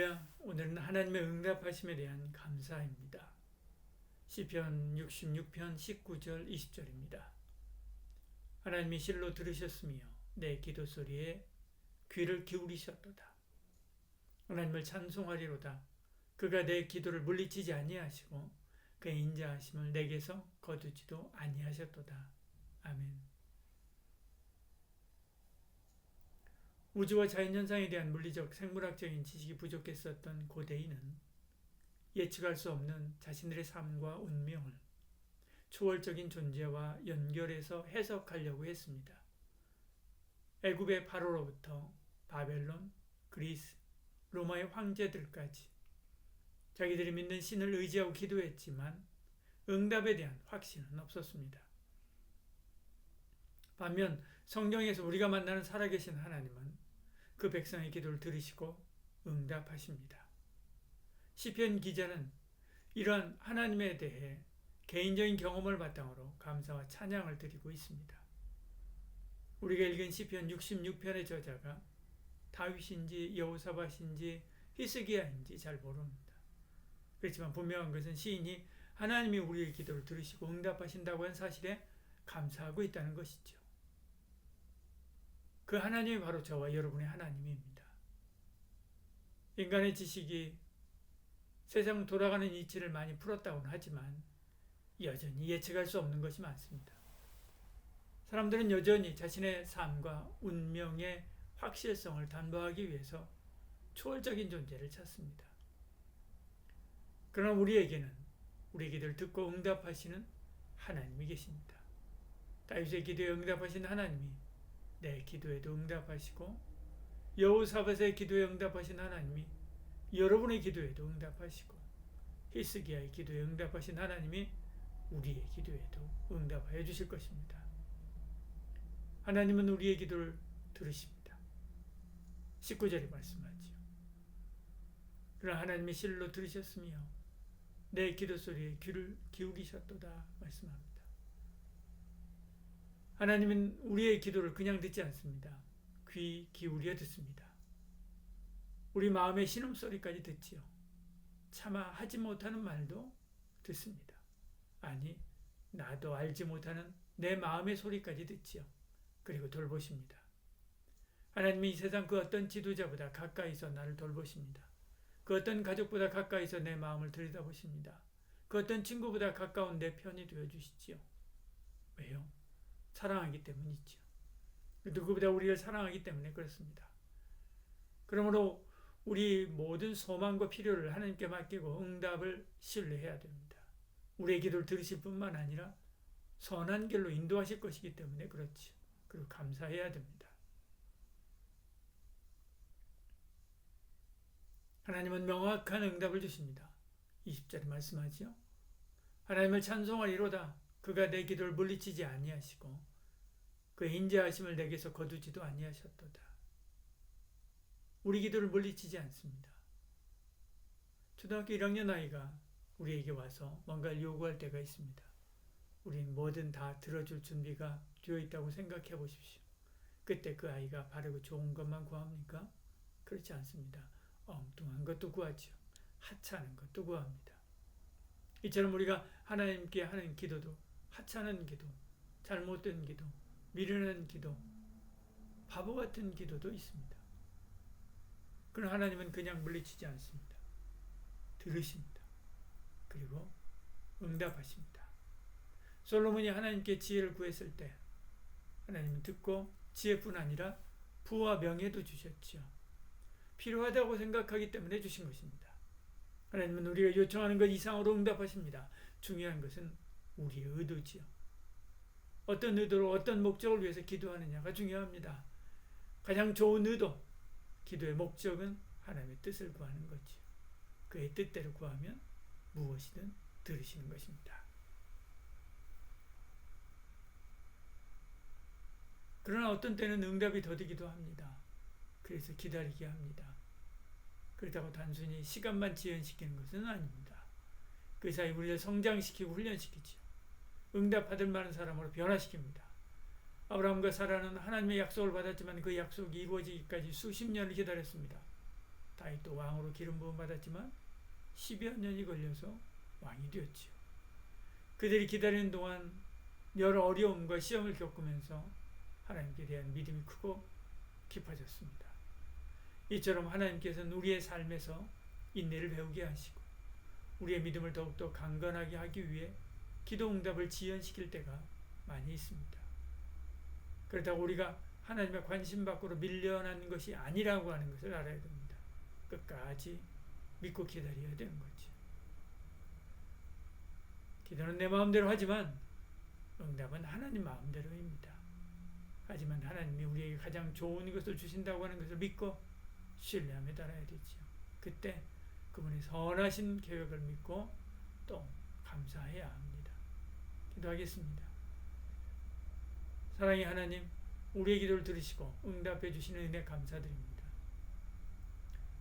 할렐루야. 오늘은 하나님의 응답하심에 대한 감사입니다. 시편 66편 19절 20절입니다. 하나님이 실로 들으셨으며 내 기도 소리에 귀를 기울이셨도다. 하나님을 찬송하리로다. 그가 내 기도를 물리치지 아니하시고 그의 인자하심을 내게서 거두지도 아니하셨도다. 아멘. 우주와 자연현상에 대한 물리적, 생물학적인 지식이 부족했었던 고대인은 예측할 수 없는 자신들의 삶과 운명을 초월적인 존재와 연결해서 해석하려고 했습니다. 애굽의 바로로부터 바벨론, 그리스, 로마의 황제들까지 자기들이 믿는 신을 의지하고 기도했지만 응답에 대한 확신은 없었습니다. 반면 성경에서 우리가 만나는 살아계신 하나님은 그 백성의 기도를 들으시고 응답하십니다. 시편 기자는 이러한 하나님에 대해 개인적인 경험을 바탕으로 감사와 찬양을 드리고 있습니다. 우리가 읽은 시편 66편의 저자가 다윗인지 여호사밧인지 히스기야인지 잘 모릅니다. 그렇지만 분명한 것은 시인이 하나님이 우리의 기도를 들으시고 응답하신다고 한 사실에 감사하고 있다는 것이죠. 그 하나님이 바로 저와 여러분의 하나님입니다. 인간의 지식이 세상 돌아가는 이치를 많이 풀었다고는 하지만 여전히 예측할 수 없는 것이 많습니다. 사람들은 여전히 자신의 삶과 운명의 확실성을 담보하기 위해서 초월적인 존재를 찾습니다. 그러나 우리에게는 우리 기도를 듣고 응답하시는 하나님이 계십니다. 다윗의 기도에 응답하신 하나님이 내 기도에도 응답하시고 여호사밧의 기도에 응답하신 하나님이 여러분의 기도에도 응답하시고 히스기야의 기도에 응답하신 하나님이 우리의 기도에도 응답하여 주실 것입니다. 하나님은 우리의 기도를 들으십니다. 19절에 말씀하지요. 그러나 하나님이 실로 들으셨으며 내 기도 소리에 귀를 기울이셨도다 말씀합니다. 하나님은 우리의 기도를 그냥 듣지 않습니다. 귀 기울여 듣습니다. 우리 마음의 신음소리까지 듣지요. 차마 하지 못하는 말도 듣습니다. 아니, 나도 알지 못하는 내 마음의 소리까지 듣지요. 그리고 돌보십니다. 하나님이 이 세상 그 어떤 지도자보다 가까이서 나를 돌보십니다. 그 어떤 가족보다 가까이서 내 마음을 들여다보십니다. 그 어떤 친구보다 가까운 내 편이 되어주시지요. 왜요? 사랑하기 때문이죠. 누구보다 우리를 사랑하기 때문에 그렇습니다. 그러므로 우리 모든 소망과 필요를 하나님께 맡기고 응답을 신뢰해야 됩니다. 우리의 기도를 들으실 뿐만 아니라 선한 길로 인도하실 것이기 때문에 그렇죠. 그리고 감사해야 됩니다. 하나님은 명확한 응답을 주십니다. 20절에 말씀하지요. 하나님을 찬송하리로다. 그가 내 기도를 물리치지 아니하시고 그의 인자하심을 내게서 거두지도 아니하셨도다. 우리 기도를 물리치지 않습니다. 초등학교 1학년 아이가 우리에게 와서 뭔가를 요구할 때가 있습니다. 우린 뭐든 다 들어줄 준비가 되어 있다고 생각해 보십시오. 그때 그 아이가 바르고 좋은 것만 구합니까? 그렇지 않습니다. 엉뚱한 것도 구하죠. 하찮은 것도 구합니다. 이처럼 우리가 하나님께 하는 기도도 하찮은 기도, 잘못된 기도, 미련한 기도, 바보 같은 기도도 있습니다. 그러나 하나님은 그냥 물리치지 않습니다. 들으십니다. 그리고 응답하십니다. 솔로몬이 하나님께 지혜를 구했을 때 하나님은 듣고 지혜뿐 아니라 부와 명예도 주셨지요. 필요하다고 생각하기 때문에 주신 것입니다. 하나님은 우리가 요청하는 것 이상으로 응답하십니다. 중요한 것은 우리의 의도지요. 어떤 의도로 어떤 목적을 위해서 기도하느냐가 중요합니다. 가장 좋은 의도, 기도의 목적은 하나님의 뜻을 구하는 거지요. 그의 뜻대로 구하면 무엇이든 들으시는 것입니다. 그러나 어떤 때는 응답이 더디기도 합니다. 그래서 기다리게 합니다. 그렇다고 단순히 시간만 지연시키는 것은 아닙니다. 그 사이 우리를 성장시키고 훈련시키지요. 응답받을 만한 사람으로 변화시킵니다. 아브라함과 사라는 하나님의 약속을 받았지만 그 약속이 이루어지기까지 수십 년을 기다렸습니다. 다윗도 왕으로 기름 부음 받았지만 10여 년이 걸려서 왕이 되었지요. 그들이 기다리는 동안 여러 어려움과 시험을 겪으면서 하나님께 대한 믿음이 크고 깊어졌습니다. 이처럼 하나님께서는 우리의 삶에서 인내를 배우게 하시고 우리의 믿음을 더욱더 강건하게 하기 위해 기도 응답을 지연시킬 때가 많이 있습니다. 그렇다고 우리가 하나님의 관심 밖으로 밀려난 것이 아니라고 하는 것을 알아야 됩니다. 끝까지 믿고 기다려야 되는 거죠. 기도는 내 마음대로 하지만 응답은 하나님 마음대로입니다. 하지만 하나님이 우리에게 가장 좋은 것을 주신다고 하는 것을 믿고 신뢰하며 따라야 되지요. 그때 그분의 선하신 계획을 믿고 또 감사해야 합니다. 기도하겠습니다. 사랑의 하나님, 우리의 기도를 들으시고 응답해 주시는 은혜 감사드립니다.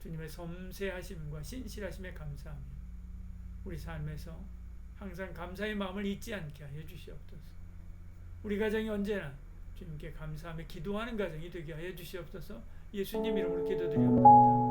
주님의 섬세하심과 신실하심에 감사하며 우리 삶에서 항상 감사의 마음을 잊지 않게 하여 주시옵소서. 우리 가정이 언제나 주님께 감사하며 기도하는 가정이 되게 하여 주시옵소서. 예수님 이름으로 기도드리옵나이다.